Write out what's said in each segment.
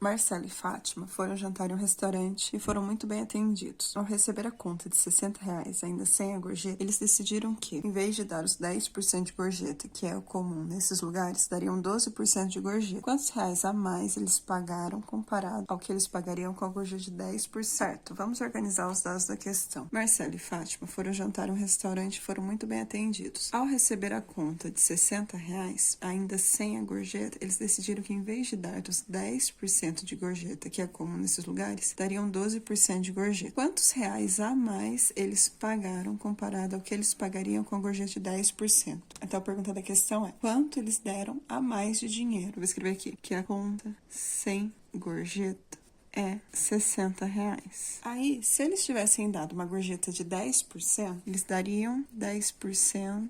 Marcelo e Fátima foram jantar em um restaurante e foram muito bem atendidos. Ao receber a conta de R$ 60, ainda sem a gorjeta, eles decidiram que, em vez de dar os 10% de gorjeta, que é o comum nesses lugares, dariam 12% de gorjeta. Quantos reais a mais eles pagaram comparado ao que eles pagariam com a gorjeta de 10%? Certo, vamos organizar os dados da questão. Marcelo e Fátima foram jantar em um restaurante e foram muito bem atendidos. Ao receber a conta de R$ 60, ainda sem a gorjeta, eles decidiram que, em vez de dar os 10% de gorjeta, que é comum nesses lugares, dariam 12% de gorjeta. Quantos reais a mais eles pagaram comparado ao que eles pagariam com a gorjeta de 10%? Então a pergunta da questão é: quanto eles deram a mais de dinheiro? Vou escrever aqui que a conta sem gorjeta é R$ 60. Aí, se eles tivessem dado uma gorjeta de 10%, eles dariam 10%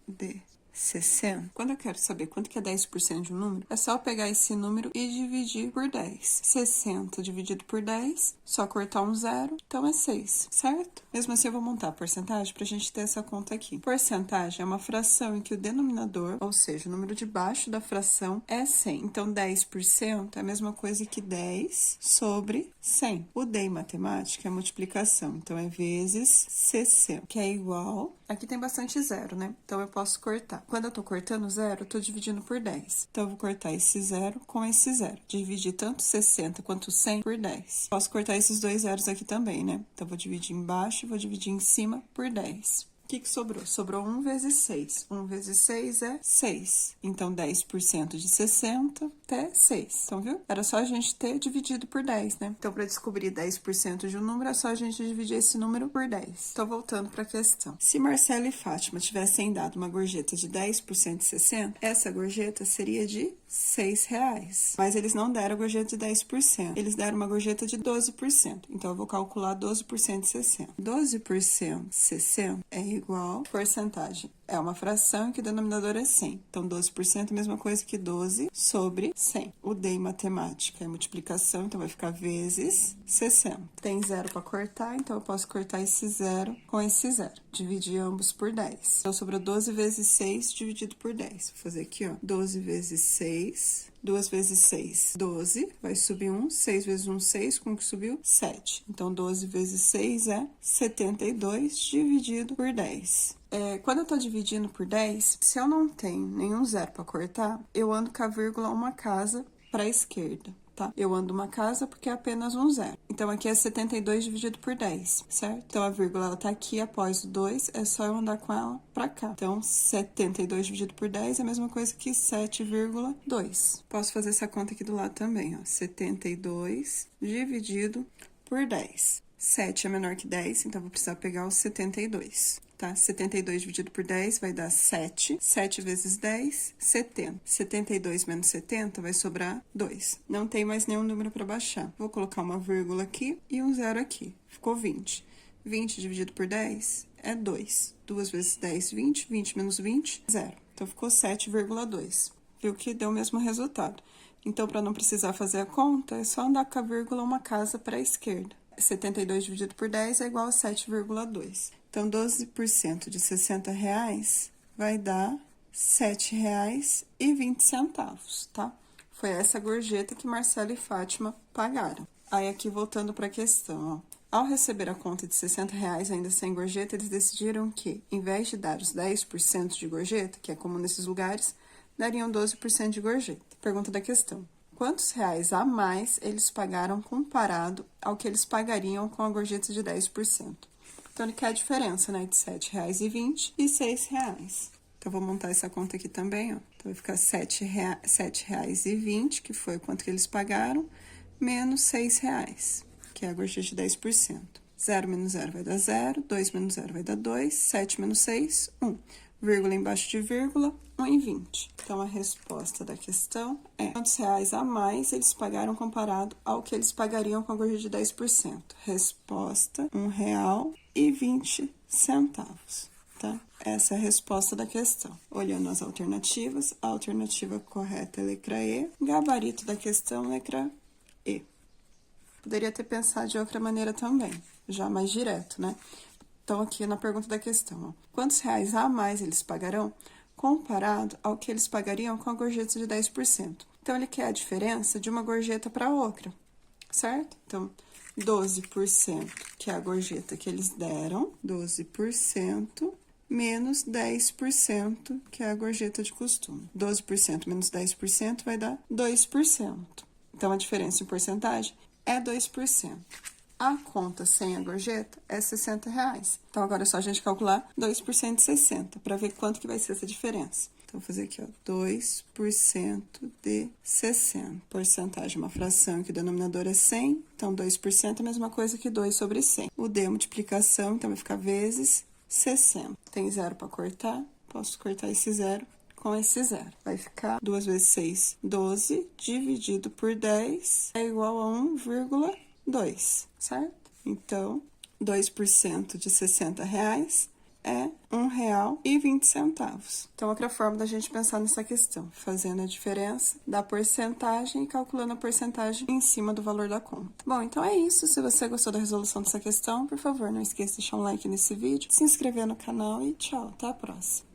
de 60. Quando eu quero saber quanto que é 10% de um número, é só pegar esse número e dividir por 10. 60 dividido por 10, só cortar um zero, então é 6, certo? Mesmo assim, eu vou montar a porcentagem para a gente ter essa conta aqui. Porcentagem é uma fração em que o denominador, ou seja, o número de baixo da fração, é 100. Então, 10% é a mesma coisa que 10 sobre 100. O D em matemática é multiplicação, então é vezes 60, que é igual... Aqui tem bastante zero, né? Então, eu posso cortar. Quando eu tô cortando zero, eu tô dividindo por 10. Então, eu vou cortar esse zero com esse zero. Dividir tanto 60 quanto 100 por 10. Posso cortar esses dois zeros aqui também, né? Então, vou dividir embaixo e vou dividir em cima por 10. O que sobrou? Sobrou 1 vezes 6. 1 vezes 6 é 6. Então, 10% de 60 é 6. Então, viu? Era só a gente ter dividido por 10, né? Então, para descobrir 10% de um número, é só a gente dividir esse número por 10. Então, voltando para a questão. Se Marcelo e Fátima tivessem dado uma gorjeta de 10% de 60, essa gorjeta seria de R$6. Mas eles não deram a gorjeta de 10%. Eles deram uma gorjeta de 12%. Então, eu vou calcular 12% de 60. 12% de 60 é igual... Porcentagem é uma fração em que o denominador é 100. Então, 12% é a mesma coisa que 12 sobre 100. O D em matemática é multiplicação, então vai ficar vezes 60. Tem zero para cortar, então eu posso cortar esse zero com esse zero. Dividir ambos por 10. Então, sobrou 12 vezes 6 dividido por 10. Vou fazer aqui, ó. 12 vezes 6... 2 vezes 6, 12. Vai subir 1. 6 vezes 1, 6. Como que subiu? 7. Então, 12 vezes 6 é 72 dividido por 10. Quando eu tô dividindo por 10, se eu não tenho nenhum zero para cortar, eu ando com a vírgula uma casa para a esquerda, tá? Eu ando uma casa porque é apenas um zero. Então, aqui é 72 dividido por 10, certo? Então, a vírgula, ela tá aqui após o 2, é só eu andar com ela pra cá. Então, 72 dividido por 10 é a mesma coisa que 7,2. Posso fazer essa conta aqui do lado também, ó. 72 dividido por 10. 7 é menor que 10, então, vou precisar pegar o 72. Tá? 72 dividido por 10 vai dar 7. 7 vezes 10, 70. 72 menos 70 vai sobrar 2. Não tem mais nenhum número para baixar. Vou colocar uma vírgula aqui e um zero aqui. Ficou 20. 20 dividido por 10 é 2. 2 vezes 10, 20. 20 menos 20, 0. Então, ficou 7,2. Viu que deu o mesmo resultado. Então, para não precisar fazer a conta, é só andar com a vírgula uma casa para a esquerda. 72 dividido por 10 é igual a 7,2. Então, 12% de R$60 vai dar R$ 7,20, tá? Foi essa gorjeta que Marcelo e Fátima pagaram. Aí, aqui, voltando para a questão, ó. Ao receber a conta de R$60 ainda sem gorjeta, eles decidiram que, em vez de dar os 10% de gorjeta, que é comum nesses lugares, dariam 12% de gorjeta. Pergunta da questão. Quantos reais a mais eles pagaram comparado ao que eles pagariam com a gorjeta de 10%? Então, ele quer a diferença, né, de R$7,20 e R$6. Então, vou montar essa conta aqui também, ó. Então, vai ficar R$7,20, que foi quanto que eles pagaram, menos R$6, que é a gorjeta de 10%. 0 menos 0 vai dar 0, 2 menos 0 vai dar 2, 7 menos 6, 1. Vírgula embaixo de vírgula, 1,20. Então, a resposta da questão é: quantos reais a mais eles pagaram comparado ao que eles pagariam com a gorjeta de 10%? Resposta, R$1,20, tá? Essa é a resposta da questão. Olhando as alternativas, a alternativa correta é a letra E, gabarito da questão, letra E. Poderia ter pensado de outra maneira também, já mais direto, né? Então, aqui na pergunta da questão, ó, quantos reais a mais eles pagarão comparado ao que eles pagariam com a gorjeta de 10%? Então, ele quer a diferença de uma gorjeta para outra, certo? Então, 12%, que é a gorjeta que eles deram, 12% menos 10%, que é a gorjeta de costume. 12% menos 10% vai dar 2%. Então, a diferença em porcentagem é 2%. A conta sem a gorjeta é R$60. Então, agora é só a gente calcular 2% de 60, para ver quanto que vai ser essa diferença. Então, vou fazer aqui, ó, 2% de 60. Porcentagem é uma fração que o denominador é 100, então 2% é a mesma coisa que 2 sobre 100. O D é multiplicação, então vai ficar vezes 60. Tem zero para cortar, posso cortar esse zero com esse zero. Vai ficar 2 vezes 6, 12, dividido por 10 é igual a 1,2, certo? Então, 2% de R$60 é R$1,20. Então, outra forma da gente pensar nessa questão, fazendo a diferença da porcentagem e calculando a porcentagem em cima do valor da conta. Bom, então é isso. Se você gostou da resolução dessa questão, por favor, não esqueça de deixar um like nesse vídeo, se inscrever no canal e tchau, até a próxima.